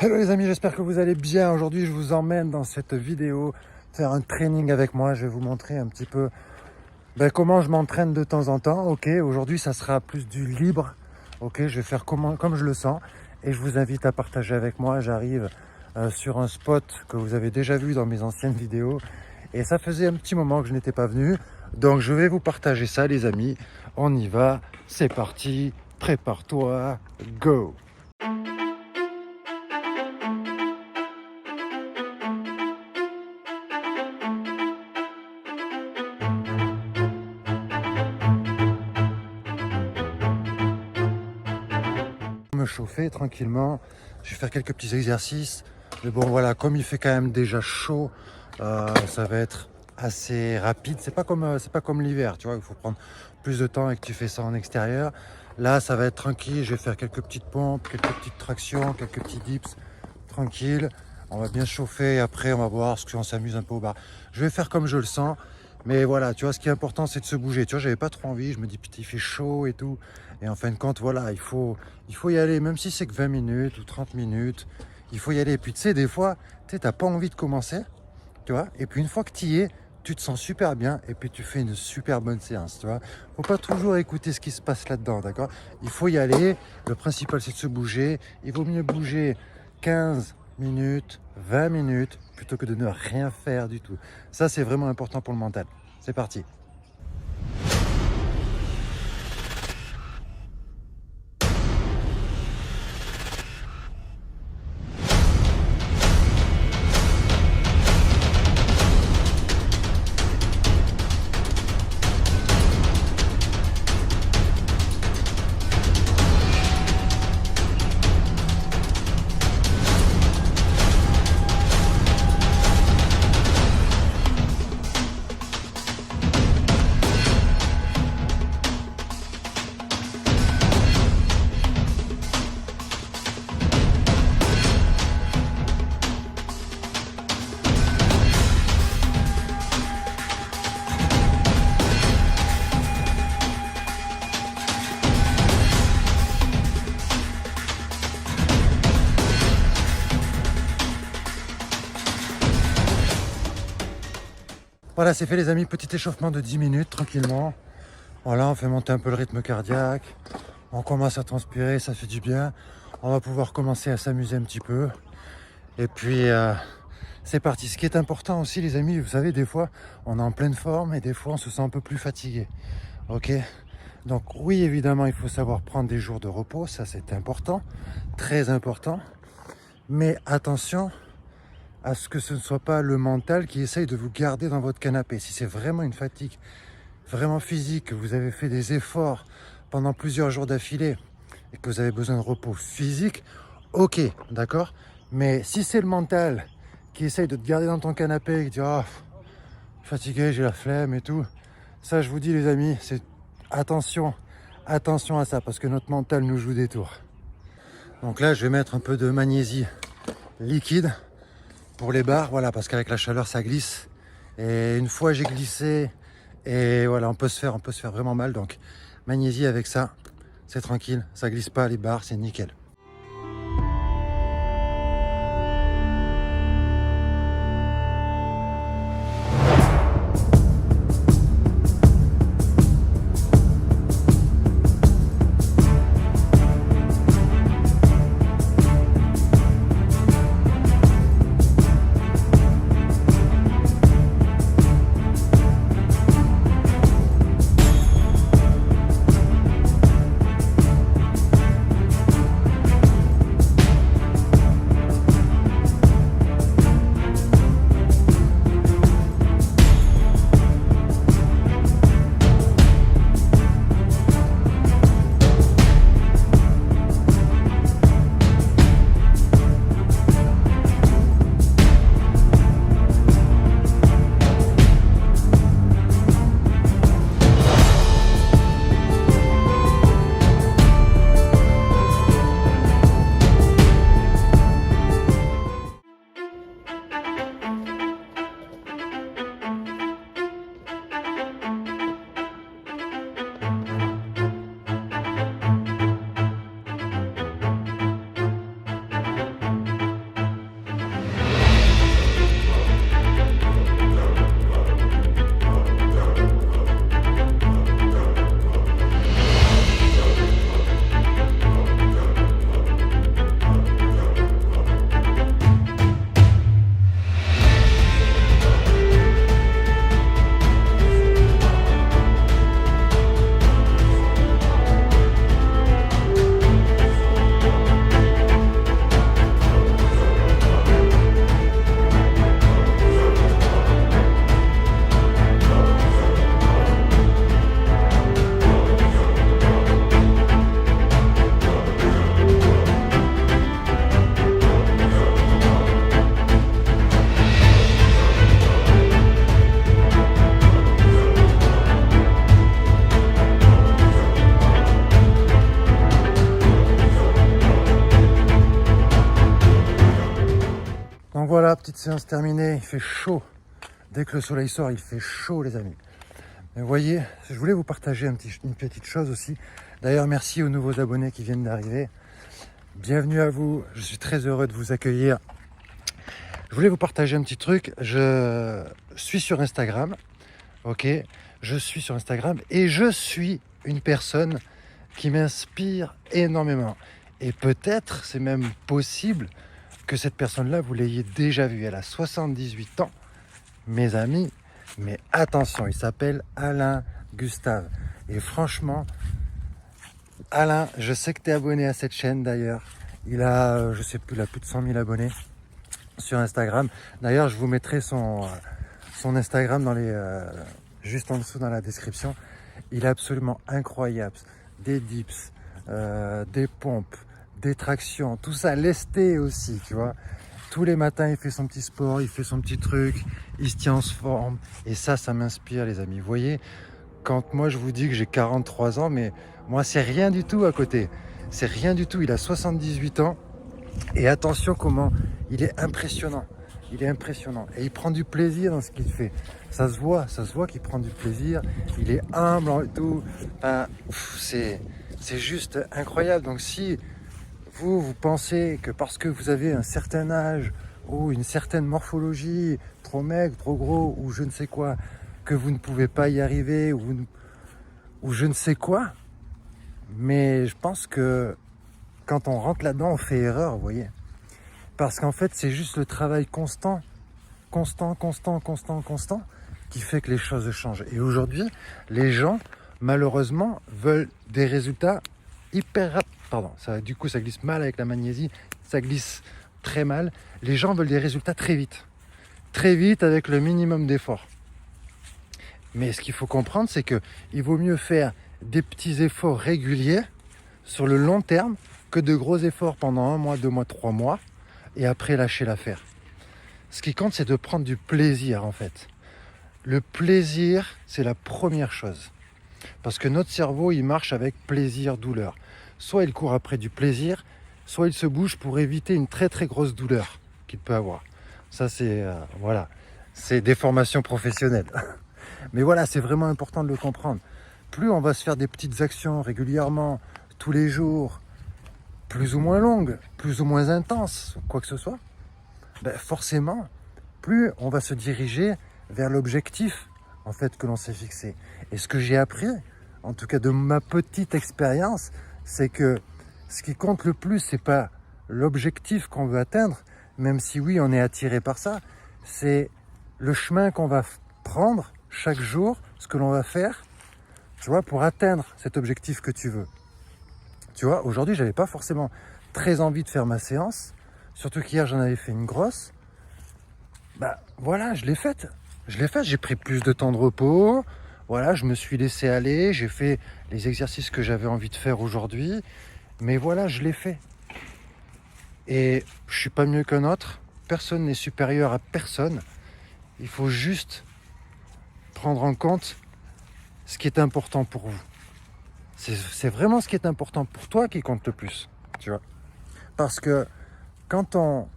Hello les amis, j'espère que vous allez bien. Aujourd'hui, je vous emmène dans cette vidéo faire un training avec moi. Je vais vous montrer un petit peu comment je m'entraîne de temps en temps. Ok, aujourd'hui, ça sera plus du libre. Ok, je vais faire comme je le sens et je vous invite à partager avec moi. J'arrive sur un spot que vous avez déjà vu dans mes anciennes vidéos et ça faisait un petit moment que je n'étais pas venu. Donc, je vais vous partager ça, les amis. On y va, c'est parti. Prépare-toi, go! Me chauffer tranquillement, je vais faire quelques petits exercices, mais bon voilà, comme il fait quand même déjà chaud, ça va être assez rapide. C'est pas comme l'hiver, tu vois, il faut prendre plus de temps et que tu fais ça en extérieur. Là ça va être tranquille, je vais faire quelques petites pompes, quelques petites tractions, quelques petits dips, tranquille. On va bien chauffer et après on va voir ce qu'on s'amuse un peu au bar. Je vais faire comme je le sens. Mais voilà, tu vois, ce qui est important, c'est de se bouger. Tu vois, j'avais pas trop envie. Je me dis, putain, il fait chaud et tout. Et en fin de compte, voilà, il faut y aller. Même si c'est que 20 minutes ou 30 minutes, il faut y aller. Et puis, tu sais, des fois, tu sais, t'as pas envie de commencer, tu vois. Et puis, une fois que tu y es, tu te sens super bien. Et puis, tu fais une super bonne séance, tu vois. Faut pas toujours écouter ce qui se passe là-dedans, d'accord? Il faut y aller. Le principal, c'est de se bouger. Il vaut mieux bouger 15 minutes, 20 minutes, plutôt que de ne rien faire du tout. Ça, c'est vraiment important pour le mental. C'est parti. Voilà, c'est fait les amis, petit échauffement de 10 minutes tranquillement. Voilà, on fait monter un peu le rythme cardiaque. On commence à transpirer, ça fait du bien. On va pouvoir commencer à s'amuser un petit peu. Et puis, c'est parti. Ce qui est important aussi les amis, vous savez, des fois, on est en pleine forme et des fois, on se sent un peu plus fatigué. Ok? Donc oui, évidemment, il faut savoir prendre des jours de repos. Ça, c'est important, très important. Mais attention à ce que ce ne soit pas le mental qui essaye de vous garder dans votre canapé. Si c'est vraiment une fatigue vraiment physique, que vous avez fait des efforts pendant plusieurs jours d'affilée et que vous avez besoin de repos physique, ok, d'accord. Mais si c'est le mental qui essaye de te garder dans ton canapé et qui dit oh, fatigué, j'ai la flemme et tout, ça je vous dis les amis, c'est attention à ça parce que notre mental nous joue des tours. Donc là je vais mettre un peu de magnésie liquide pour les barres, voilà, parce qu'avec la chaleur ça glisse. Et une fois j'ai glissé, et voilà, on peut se faire vraiment mal. Donc magnésie avec ça, c'est tranquille, ça glisse pas les barres, c'est nickel. Donc voilà, petite séance terminée, il fait chaud. Dès que le soleil sort, il fait chaud les amis. Mais vous voyez, je voulais vous partager une petite chose aussi. D'ailleurs, merci aux nouveaux abonnés qui viennent d'arriver. Bienvenue à vous, je suis très heureux de vous accueillir. Je voulais vous partager un petit truc. Je suis sur Instagram, ok? Je suis sur Instagram et je suis une personne qui m'inspire énormément. Et peut-être, c'est même possible que cette personne-là, vous l'ayez déjà vue. Elle a 78 ans, mes amis. Mais attention, il s'appelle Alain Gustave. Et franchement, Alain, je sais que tu es abonné à cette chaîne d'ailleurs. Il a, je sais plus, il a plus de 100 000 abonnés sur Instagram. D'ailleurs, je vous mettrai son Instagram dans juste en dessous dans la description. Il est absolument incroyable. Des dips, des pompes, des tractions, tout ça lesté aussi, tu vois. Tous les matins, il fait son petit sport, il fait son petit truc, il se tient en forme. Et ça m'inspire, les amis. Vous voyez, quand moi, je vous dis que j'ai 43 ans, mais moi, c'est rien du tout à côté. C'est rien du tout. Il a 78 ans. Et attention comment il est impressionnant. Il est impressionnant. Et il prend du plaisir dans ce qu'il fait. Ça se voit qu'il prend du plaisir. Il est humble et tout. Enfin, c'est juste incroyable. Donc si vous pensez que parce que vous avez un certain âge ou une certaine morphologie, trop maigre, trop gros ou je ne sais quoi, que vous ne pouvez pas y arriver ou je ne sais quoi, mais je pense que quand on rentre là-dedans, on fait erreur, vous voyez. Parce qu'en fait, c'est juste le travail constant, qui fait que les choses changent. Et aujourd'hui, les gens, malheureusement, veulent des résultats hyper rapides. Pardon, du coup, ça glisse mal avec la magnésie, ça glisse très mal. Les gens veulent des résultats très vite avec le minimum d'efforts. Mais ce qu'il faut comprendre, c'est qu'il vaut mieux faire des petits efforts réguliers sur le long terme que de gros efforts pendant 1 mois, 2 mois, 3 mois et après lâcher l'affaire. Ce qui compte, c'est de prendre du plaisir en fait. Le plaisir, c'est la première chose. Parce que notre cerveau, il marche avec plaisir-douleur. Soit il court après du plaisir, soit il se bouge pour éviter une très très grosse douleur qu'il peut avoir. Ça, c'est voilà, c'est des formations professionnelles. Mais voilà, c'est vraiment important de le comprendre. Plus on va se faire des petites actions régulièrement, tous les jours, plus ou moins longues, plus ou moins intenses, quoi que ce soit, ben forcément, plus on va se diriger vers l'objectif en fait que l'on s'est fixé. Et ce que j'ai appris, en tout cas de ma petite expérience, c'est que ce qui compte le plus, c'est pas l'objectif qu'on veut atteindre, même si oui, on est attiré par ça, c'est le chemin qu'on va prendre chaque jour, ce que l'on va faire, tu vois, pour atteindre cet objectif que tu veux. Tu vois, aujourd'hui, j'avais pas forcément très envie de faire ma séance, surtout qu'hier, j'en avais fait une grosse. Bah voilà, je l'ai faite, j'ai pris plus de temps de repos, voilà, je me suis laissé aller, j'ai fait les exercices que j'avais envie de faire aujourd'hui, mais voilà, je l'ai fait. Et je suis pas mieux qu'un autre, personne n'est supérieur à personne, il faut juste prendre en compte ce qui est important pour vous. C'est vraiment ce qui est important pour toi qui compte le plus, tu vois. Parce que quand on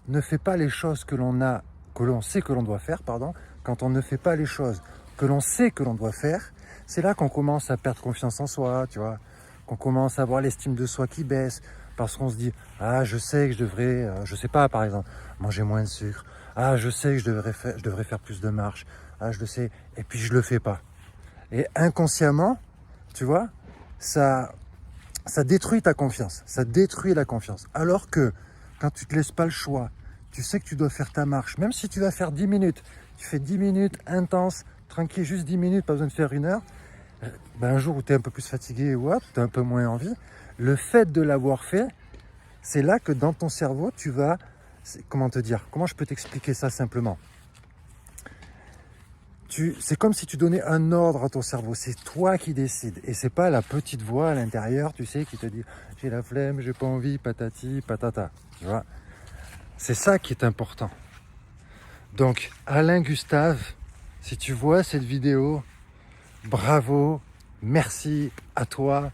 ne fait pas les choses que l'on sait que l'on doit faire, quand on ne fait pas les choses que l'on sait que l'on doit faire, c'est là qu'on commence à perdre confiance en soi, tu vois, qu'on commence à avoir l'estime de soi qui baisse, parce qu'on se dit, ah, je sais que je devrais, je sais pas, par exemple, manger moins de sucre, ah, je sais que je devrais faire plus de marche, ah, je le sais, et puis je le fais pas. Et inconsciemment, tu vois, ça détruit ta confiance, ça détruit la confiance. Alors que quand tu te laisses pas le choix, tu sais que tu dois faire ta marche, même si tu vas faire 10 minutes, tu fais 10 minutes intenses, tranquille, juste 10 minutes, pas besoin de faire 1 heure, ben un jour où tu es un peu plus fatigué ou tu as un peu moins envie, le fait de l'avoir fait, c'est là que dans ton cerveau, tu vas, comment te dire, comment je peux t'expliquer ça simplement ? C'est comme si tu donnais un ordre à ton cerveau, c'est toi qui décides et c'est pas la petite voix à l'intérieur, tu sais, qui te dit j'ai la flemme, j'ai pas envie, patati, patata, tu vois. C'est ça qui est important. Donc Alain Gustave, si tu vois cette vidéo, bravo, merci à toi,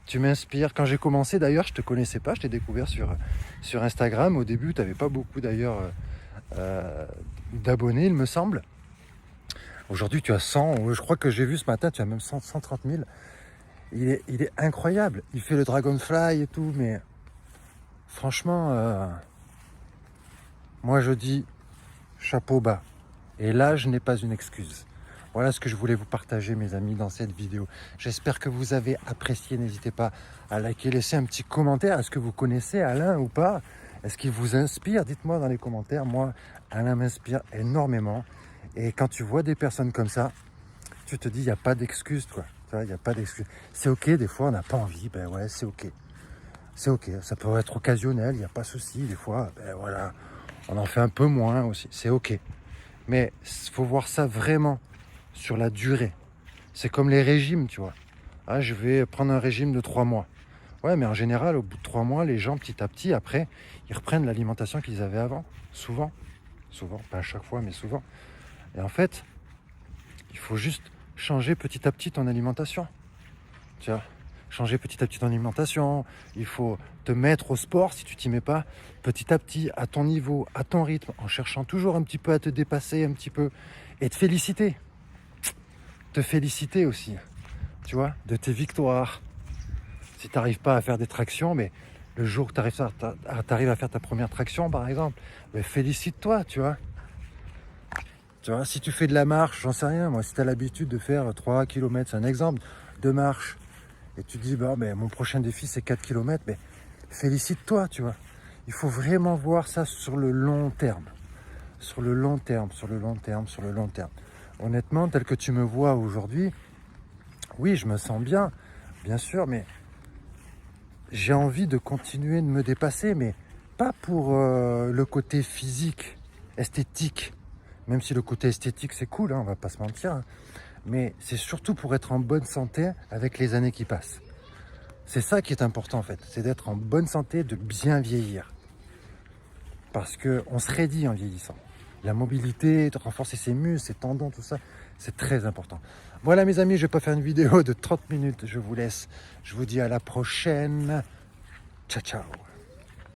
tu m'inspires. Quand j'ai commencé d'ailleurs, je te connaissais pas, je t'ai découvert sur Instagram. Au début, tu n'avais pas beaucoup d'ailleurs d'abonnés, il me semble. Aujourd'hui, tu as 100. Je crois que j'ai vu ce matin, tu as même 130 000. Il est incroyable. Il fait le Dragonfly et tout, mais franchement, moi je dis chapeau bas. Et là, je n'ai pas une excuse. Voilà ce que je voulais vous partager, mes amis, dans cette vidéo. J'espère que vous avez apprécié. N'hésitez pas à liker, laisser un petit commentaire. Est-ce que vous connaissez Alain ou pas? Est-ce qu'il vous inspire? Dites-moi dans les commentaires. Moi, Alain m'inspire énormément. Et quand tu vois des personnes comme ça, tu te dis, il n'y a pas d'excuse, toi. Il n'y a pas d'excuse. C'est ok, des fois, on n'a pas envie. Ben ouais, c'est ok. C'est ok. Ça peut être occasionnel, il n'y a pas de souci. Des fois, ben voilà, on en fait un peu moins aussi. C'est ok. Mais il faut voir ça vraiment sur la durée. C'est comme les régimes, tu vois. Ah, je vais prendre un régime de 3 mois. Ouais, mais en général, au bout de 3 mois, les gens, petit à petit, après, ils reprennent l'alimentation qu'ils avaient avant. Souvent. Souvent. Pas à chaque fois, mais souvent. Et en fait, il faut juste changer petit à petit ton alimentation. Tu vois, changer petit à petit ton alimentation. Il faut te mettre au sport si tu t'y mets pas. Petit à petit, à ton niveau, à ton rythme, en cherchant toujours un petit peu à te dépasser, un petit peu. Et te féliciter. Te féliciter aussi. Tu vois, de tes victoires. Si tu n'arrives pas à faire des tractions, mais le jour où tu arrives à faire ta première traction, par exemple, ben félicite-toi, tu vois. Tu vois, si tu fais de la marche, j'en sais rien, moi, si tu as l'habitude de faire 3 km, c'est un exemple de marche, et tu te dis, bah, mais mon prochain défi, c'est 4 km, mais félicite-toi, tu vois. Il faut vraiment voir ça sur le long terme. Sur le long terme, sur le long terme, sur le long terme. Honnêtement, tel que tu me vois aujourd'hui, oui, je me sens bien sûr, mais j'ai envie de continuer de me dépasser, mais pas pour le côté physique, esthétique. Même si le côté esthétique, c'est cool, hein, on va pas se mentir. Hein. Mais c'est surtout pour être en bonne santé avec les années qui passent. C'est ça qui est important en fait, c'est d'être en bonne santé, de bien vieillir. Parce qu'on se raidit en vieillissant. La mobilité, de renforcer ses muscles, ses tendons, tout ça, c'est très important. Voilà mes amis, je ne vais pas faire une vidéo de 30 minutes, je vous laisse. Je vous dis à la prochaine. Ciao, ciao.